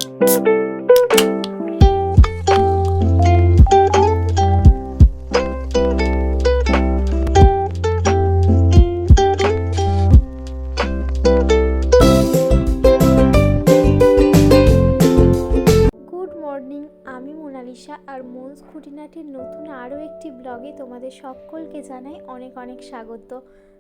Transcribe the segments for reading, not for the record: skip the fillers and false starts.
Morning, আমি Mona Lisa আর মনস খুঁটিনাটির নতুন আরও একটি ব্লগে তোমাদের সকলকে জানাই অনেক অনেক স্বাগত।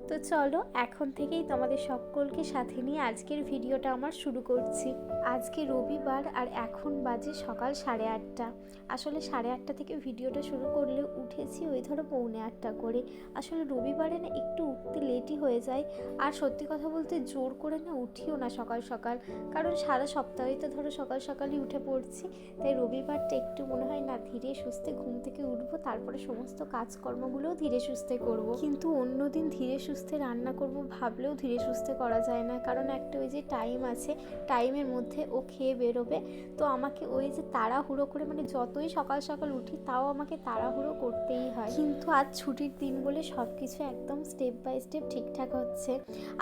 তো চলো এখন থেকেই তোমাদের সকলকে সাথে নিয়ে আজকের ভিডিওটা আমার শুরু করছি। আজকে রবিবার আর এখন বাজে সকাল 8:30। আসলে 8:30 থেকে ভিডিওটা শুরু করলে উঠেছি ওই ধরো 7:45 করে। আসলে রবিবারে না একটু উঠতে লেটই হয়ে যায়। আর সত্যি কথা বলতে জোর করে না উঠিও না সকাল সকাল, কারণ সারা সপ্তাহে তো ধরো সকাল সকালই উঠে পড়ছি। তাই রবিবারটা একটু মনে হয় না ধীরে সুস্থে ঘুম থেকে উঠবো, তারপরে সমস্ত কাজকর্মগুলোও ধীরে সুস্থে করব। কিন্তু অন্যদিন ধীরে সুস্থে রান্না করব ভাবলেও ধীরে সুস্থে করা যায় না, কারণ একটা ওই যে টাইম আছে, টাইমের মধ্যে ও খেয়ে বেরোবে। তো আমাকে ওই যে তাড়াহুড়ো করে, মানে যতই সকাল সকাল উঠি তাও আমাকে তাড়াহুড়ো করতেই হয়। কিন্তু আজ ছুটির দিন বলে সব কিছু একদম স্টেপ বাই স্টেপ ঠিকঠাক হচ্ছে।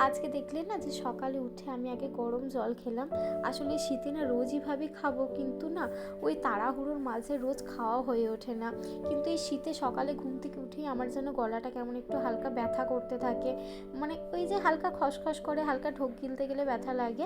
আজকে দেখলে না যে সকালে উঠে আমি আগে গরম জল খেলাম। আসলে শীতে না রোজই ভাবি খাবো, কিন্তু না ওই তাড়াহুড়োর মাঝে রোজ খাওয়া হয়ে ওঠে না। কিন্তু এই শীতে সকালে ঘুম থেকে উঠেই আমার যেন গলাটা কেমন একটু হালকা ব্যথা করতে থাকে, মানে ওই যে হালকা খসখস করে, হালকা ঢোক গিলতে গেলে ব্যথা লাগে।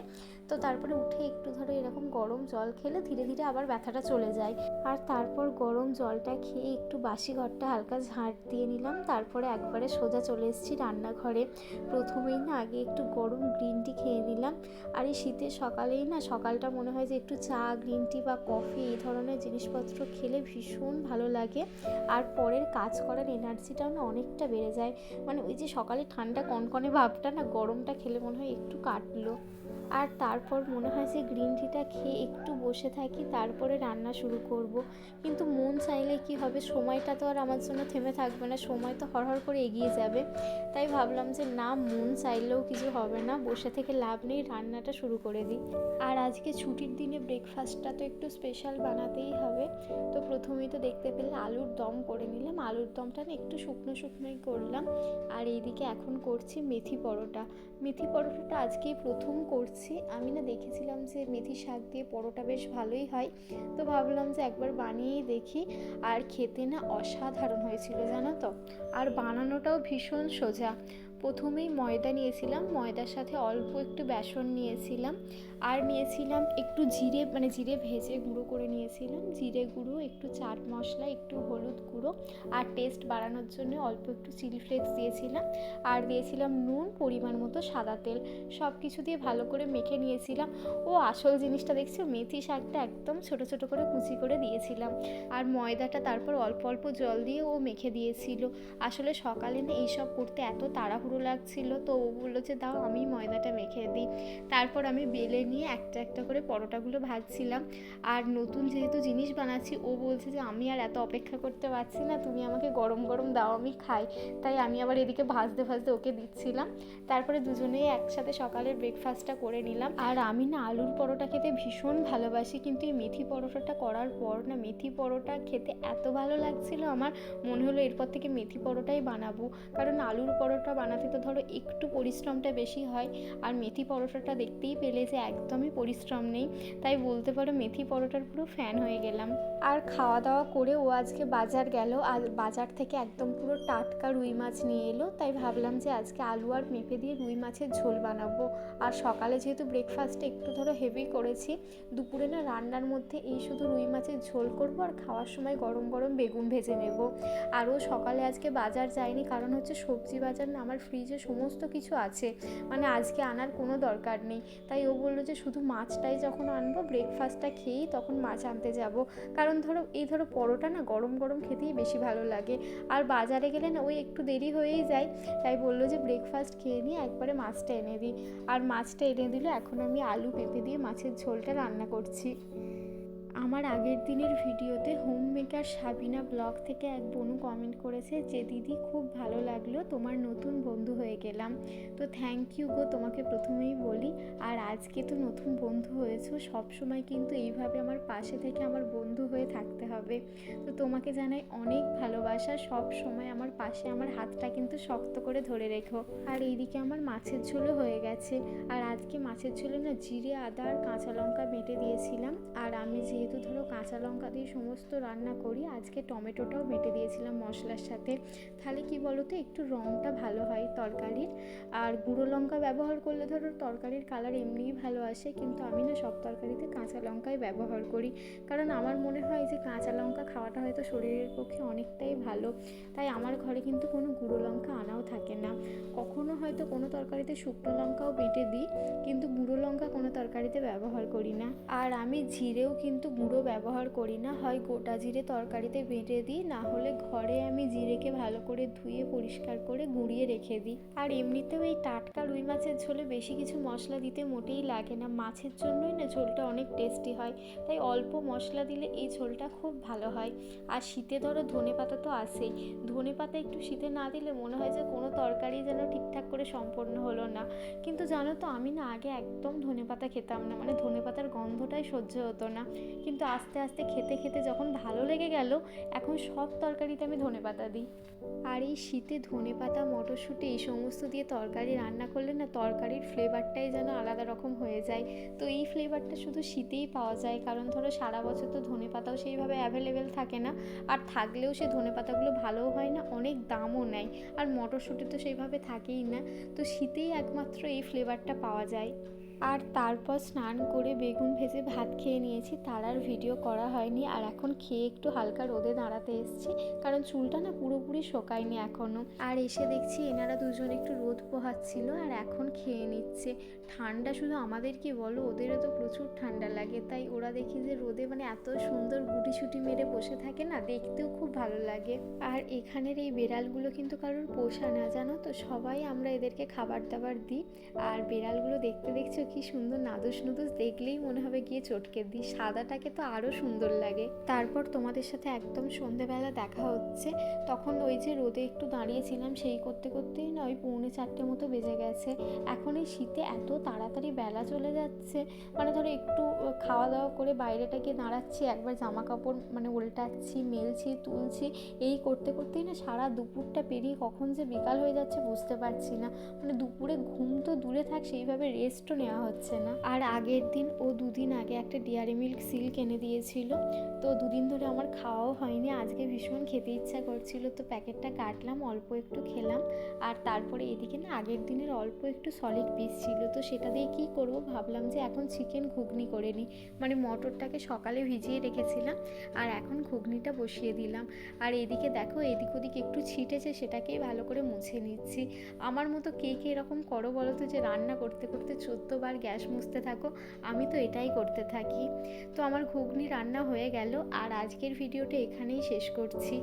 তো তারপরে উঠে একটু ধরো এরকম গরম জল খেলে ধীরে ধীরে আবার ব্যথাটা চলে যায়। আর তারপর গরম জলটা খেয়ে একটু বাসি ঘরটা হালকা ঝাঁট দিয়ে নিলাম, তারপরে একবারে সোজা চলে এসেছি রান্নাঘরে। প্রথমেই না আগে একটু গরম গ্রিন টি খেয়ে নিলাম। আর এই শীতের সকালেই না সকালটা মনে হয় যে একটু চা, গ্রিন টি বা কফি এই ধরনের জিনিসপত্র খেলে ভীষণ ভালো লাগে। আর পরের কাজ করার এনার্জিটাও না অনেকটা বেড়ে যায়। মানে ওই যে সকালে ঠান্ডা কনকনে ভাবটা না গরমটা খেলে মনে হয় একটু কাটলো। আর তারপর মনে হয় যে গ্রিন টিটা খেয়ে একটু বসে থাকি, তারপরে রান্না শুরু করব। কিন্তু মন চাইলে কি হবে, সময়টা তো আর আমার জন্য থেমে থাকবে না, সময় তো হরহর করে এগিয়ে যাবে। তাই ভাবলাম যে না, মন চাইলেও কিছু হবে না, বসে থেকে লাভ নেই, রান্নাটা শুরু করে দিই। আর আজকে ছুটির দিনে ব্রেকফাস্টটা তো একটু স্পেশাল বানাতেই হবে। তো প্রথমেই তো দেখতে পেলে আলুর দম করে নিলাম। আলুর দমটা না একটু শুকনো শুকনোই করলাম। আর এইদিকে এখন করছি মেথি পরোটা। মেথি পরোটাটা আজকেই প্রথম করছি। আমি না দেখেছিলাম যে মেথি শাক দিয়ে পরোটা বেশ ভালোই হয়, তো ভাবলাম যে একবার বানিয়েই দেখি। আর খেতে না অসাধারণ হয়েছিল জানো তো। আর বানানোটাও ভীষণ সোজা। প্রথমেই ময়দা নিয়েছিলাম, ময়দার সাথে অল্প একটু বেসন নিয়েছিলাম, আর নিয়েছিলাম একটু জিরে, মানে জিরে ভেজে গুঁড়ো করে নিয়েছিলাম, জিরে গুঁড়ো, একটু চাট মশলা, একটু হলুদ গুঁড়ো, আর টেস্ট বাড়ানোর জন্য অল্প একটু চিলি ফ্লেক্স দিয়েছিলাম, আর দিয়েছিলাম নুন, পরিমাণ মতো সাদা তেল। সব কিছু দিয়ে ভালো করে মেখে নিয়েছিলাম। ও আসল জিনিসটা দেখছো, মেথি শাকটা একদম ছোট ছোট করে কুচি করে দিয়েছিলাম। আর ময়দাটা তারপর অল্প অল্প জল দিয়ে ও মেখে দিয়েছিল। আসলে সকালে না এইসব করতে এত তাড়াহুড়ো লাগছিল, তো ও বললো যে দাও আমি ময়দাটা মেখে দিই। তারপর আমি বেলে নিয়ে একটা একটা করে পরোটাগুলো ভাজছিলাম। আর নতুন যেহেতু জিনিস বানাচ্ছি, ও বলছে যে আমি আর এত অপেক্ষা করতে পারছি না, তুমি আমাকে গরম গরম দাও, আমি খাই। তাই আমি আবার এদিকে ভাজতে ভাজতে ওকে দিচ্ছিলাম। তারপরে দুজনেই একসাথে সকালের ব্রেকফাস্টটা করে নিলাম। আর আমি না আলুর পরোটা খেতে ভীষণ ভালোবাসি, কিন্তু এই মেথি পরোটাটা করার পর না মেথি পরোটা খেতে এত ভালো লাগছিল আমার, মনে হলো এরপর থেকে মেথি পরোটাই বানাবো। কারণ আলুর পরোটা বানাতে তো ধরো একটু পরিশ্রমটা বেশি হয়, আর মেথি পরোটাটা দেখতেই পেলে যে একদমই পরিশ্রম নেই। তাই বলতে পারো মেথি পরোটার পুরো ফ্যান হয়ে গেলাম। আর খাওয়া দাওয়া করে ও আজকে বাজার গেল, আর বাজার থেকে একদম পুরো টাটকা রুই মাছ নিয়ে এলো। তাই ভাবলাম যে আজকে আলু আর পেঁপে দিয়ে রুই মাছের ঝোল বানাবো। আর সকালে যেহেতু ব্রেকফাস্টে একটু ধরো হেভি করেছি, দুপুরে না রান্নার মধ্যে এই শুধু রুই মাছের ঝোল করব, আর খাওয়ার সময় গরম গরম বেগুন ভেজে নেব। আর ও সকালে আজকে বাজার যায়নি, কারণ হচ্ছে সবজি বাজার না আমার ফ্রিজে সমস্ত কিছু আছে, মানে আজকে আনার কোনো দরকার নেই। তাই ও বললো যে শুধু মাছটাই যখন আনবো, ব্রেকফাস্টটা খেয়েই তখন মাছ আনতে যাব। কারণ ধরো পরোটা না গরম গরম খেতেই বেশি ভালো লাগে। আর বাজারে গেলে না ওই একটু দেরি হয়েই যায়। তাই বললো যে ব্রেকফাস্ট খেয়ে নিয়ে একবারে মাছটা এনে দিই। আর মাছটা এনে দিল। এখন আমি আলু পেঁপে দিয়ে মাছের ঝোলটা রান্না করছি। আমার আগের দিনের ভিডিওতে হোম মেকার সাবিনা ব্লগ থেকে এক বোনু কমেন্ট করেছে যে দিদি খুব ভালো লাগলো, তোমার নতুন বন্ধু হয়ে গেলাম। তো থ্যাংক ইউ গো, তোমাকে প্রথমেই বলি। আর আজকে তো নতুন বন্ধু হয়েছো, সবসময় কিন্তু এইভাবে আমার পাশে থেকে আমার বন্ধু হয়ে থাকতে হবে। তো তোমাকে জানাই অনেক ভালোবাসা, সব সময় আমার পাশে আমার হাতটা কিন্তু শক্ত করে ধরে রেখো। আর এইদিকে আমার মাছের ঝোলও হয়ে গেছে। আর আজকে মাছের ঝোলে না জিরে, আদা আর কাঁচা লঙ্কা বেটে দিয়েছিলাম। আর আমি যেহেতু ধরো কাঁচা লঙ্কা দিয়ে সমস্ত রান্না করি, আজকে টমেটোটাও বেটে দিয়েছিলাম মশলার সাথে। তাহলে কি বলো তো, একটু রঙটা ভালো হয় তরকারির। আর গুঁড়ো লঙ্কা ব্যবহার করলে ধরো তরকারির কালার এমনিই ভালো আসে, কিন্তু আমি না সব তরকারিতে কাঁচা লঙ্কাই ব্যবহার করি। কারণ আমার মনে হয় যে কাঁচা লঙ্কা খাওয়াটা হয়তো শরীরের পক্ষে অনেকটাই ভালো। তাই আমার ঘরে কিন্তু কোনো গুঁড়ো লঙ্কা আনাও থাকে না। কখনো হয়তো কোনো তরকারিতে শুকনো লঙ্কাও বেটে দিই, কিন্তু গুঁড়ো লঙ্কা কোনো তরকারিতে ব্যবহার করি না। আর আমি জিরেও কিন্তু গুঁড়ো ব্যবহার করি না, হয় গোটা জিরে তরকারিতে বেটে দিই, না হলে ঘরে আমি জিরেকে ভালো করে ধুয়ে পরিষ্কার করে গুঁড়িয়ে রেখে দিই। আর এমনিতেও এই টাটকা রুই মাছের ঝোলে বেশি কিছু মশলা দিতে মোটেই লাগে না, মাছের জন্যই না ঝোলটা অনেক টেস্টি হয়। তাই অল্প মশলা দিলে এই ঝোলটা খুব ভালো হয়। আর শীতে ধরো ধনেপাতা তো আসেই, ধনেপাতা একটু শীতে না দিলে মনে হয় যে কোনো তরকারি যেন ঠিকঠাক করে সম্পন্ন হলো না। কিন্তু জানো তো, আমি না আগে একদম ধনেপাতা খেতাম না, মানে ধনেপাতার গন্ধটাই সহ্য হতো না। কিন্তু আস্তে আস্তে খেতে খেতে যখন ভালো লেগে গেল, এখন সব তরকারিতে আমি ধনেপাতা দিই। আর এই শীতে ধনেপাতা, মটরশুঁটি এই সমস্ত দিয়ে তরকারি রান্না করলে না তরকারির ফ্লেভারটাই যেন আলাদা রকম হয়ে যায়। তো এই ফ্লেভারটা শুধু শীতেই পাওয়া যায়, কারণ ধরো সারা বছর তো ধনেপাতাও সেইভাবে অ্যাভেলেবেল থাকে না। আর থাকলেও সে ধনেপাতাগুলো ভালোও হয় না, অনেক দামও নেয়। আর মটরশুঁটি তো সেইভাবে থাকেই না। তো শীতেই একমাত্র এই ফ্লেভারটা পাওয়া যায়। আর তারপর স্নান করে বেগুন ভেজে ভাত খেয়ে নিয়েছি, তার আর ভিডিও করা হয়নি। আর এখন খেয়ে একটু হালকা রোদে দাঁড়াতে এসেছি, কারণ চুলটা না পুরোপুরি শোকায়নি এখনও। আর এসে দেখছি এনারা দুজন একটু রোদ পোহাচ্ছিল আর এখন খেয়ে নিচ্ছে। ঠান্ডা শুধু আমাদের কি বলো, ওদেরও তো প্রচুর ঠান্ডা লাগে। তাই ওরা দেখি যে রোদে মানে এত সুন্দর গুটিসুটি মেরে বসে থাকে না, দেখতেও খুব ভালো লাগে। আর এখানের এই বেড়ালগুলো কিন্তু কারোর পোষা না, জানো তো, সবাই আমরা এদেরকে খাবার দাবার দিই। আর বেড়ালগুলো দেখতে দেখছো কি সুন্দর নাদুস নুদুস, দেখলেই মনে হবে গিয়ে চটকে দিই। সাদাটাকে তো আরও সুন্দর লাগে। তারপর তোমাদের সাথে একদম সন্ধেবেলা দেখা হচ্ছে। তখন ওই যে রোদে একটু দাঁড়িয়েছিলাম, সেই করতে করতেই না ওই 3:45 মতো বেজে গেছে। এখন এই শীতে এত তাড়াতাড়ি বেলা চলে যাচ্ছে, মানে ধরো একটু খাওয়া দাওয়া করে বাইরেটা গিয়ে দাঁড়াচ্ছি, একবার জামা কাপড় মানে উল্টাচ্ছি, মেলছি, তুলছি, এই করতে করতেই না সারা দুপুরটা পেরিয়ে কখন যে বিকাল হয়ে যাচ্ছে বুঝতে পারছি না। মানে দুপুরে ঘুম তো দূরে থাক, সেইভাবে রেস্টও নেওয়া হচ্ছে না। আর আগের দিন ও 2 দিন আগে একটা ডেয়ারি মিল্ক সিল্ক এনে দিয়েছিল, তো 2 দিন ধরে আমার খাওয়াও হয়নি। আজকে ভীষণ খেতে ইচ্ছা করছিল, তো প্যাকেটটা কাটলাম, অল্প একটু খেলাম। আর তারপরে এদিকে না আগের দিনের অল্প একটু সলিড পিস ছিল, তো সেটা দিয়ে কী করবো ভাবলাম যে এখন চিকেন ঘুগনি করে নিই। মানে মটরটাকে সকালে ভিজিয়ে রেখেছিলাম, আর এখন ঘুগনিটা বসিয়ে দিলাম। আর এদিকে দেখো এদিক ওদিক একটু ছিটেছে, সেটাকেই ভালো করে মুছে নিচ্ছি। আমার মতো কে কে এরকম করো বলো তো, যে রান্না করতে করতে 14 বার গ্যাস মুছতে থাকো? আমি তো এটাই করতে থাকি। তো আমার ঘুগনি রান্না হয়ে গেল, আর আজকের ভিডিওটা এখানেই শেষ করছি।